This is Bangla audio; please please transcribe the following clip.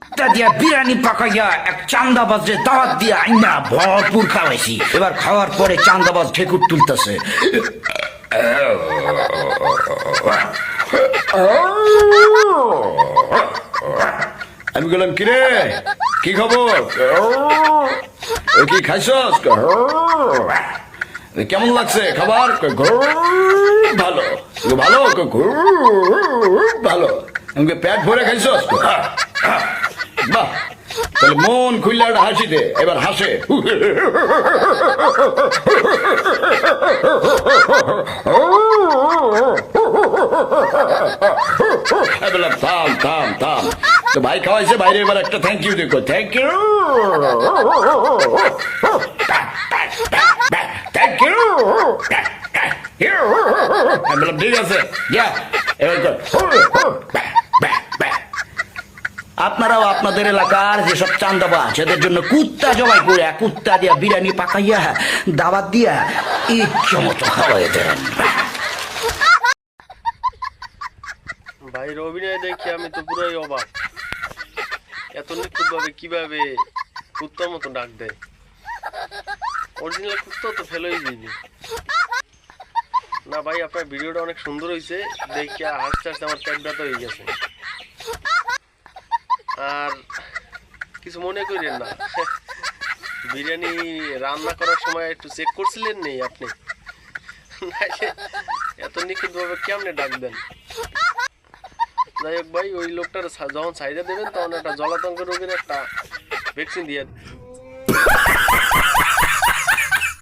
কুত্তা দিয়া বিরিয়ানি পাকাইয়া এক চান্দাবাজে দাওয়াত দিয়া আইনা ভরপুর খাওয়াইছি। এবার খাওয়ার পরে চান্দাবাজ ঠেকুর তুলতেছে। আমি বললাম, কিরে কি খবর, কি খাইছস, কেমন লাগছে খাবার? ভালো ভালো ভালো। আমাকে পেট ভরে খাইছস? বাহ, তাহলে মন খুললে একটা হাসি দে, এবার হাসে। থাম থাম থাম, তো ভাই খাওয়াইছে, বাইরে এবার একটা থ্যাংক ইউ দেখো। Thank you thank you. আমি বললাম ঠিক আছে, আপনারাও আপনাদের এলাকার যেসব চান্দাবাজ এদের জন্য কুত্তা জবাই করে কুত্তা দিয়া বিরিয়ানি পাকাইয়া দাওয়াত দিয়া ইচ্ছে মতো খাওয়াই দেন। ভাইয়ের অভিনয় দেখি আমি তো পুরোই অবাক। এত নিখুঁত ভাবে কিভাবে কুত্তার মতো ডাক দেয়। অরিজিনাল কুত্তা তো ফেলোই দিবি না। ভাই আপনার ভিডিওটা অনেক সুন্দর হয়েছে, দেখে হাসতে হাসতে আমার পেট ব্যথা হয়ে গেছে। আর কিছু মনে করেন না, বিরিয়ানি রান্না করার সময় একটু চেক করছিলেন নেই আপনি? এত নিখুঁত ভাবে কেমনে ডাক দেন? যাই হোক ভাই, ওই লোকটার যখন চাহিদা দেবেন তখন একটা জলাতঙ্ক রোগের একটা ভ্যাকসিন দিয়ে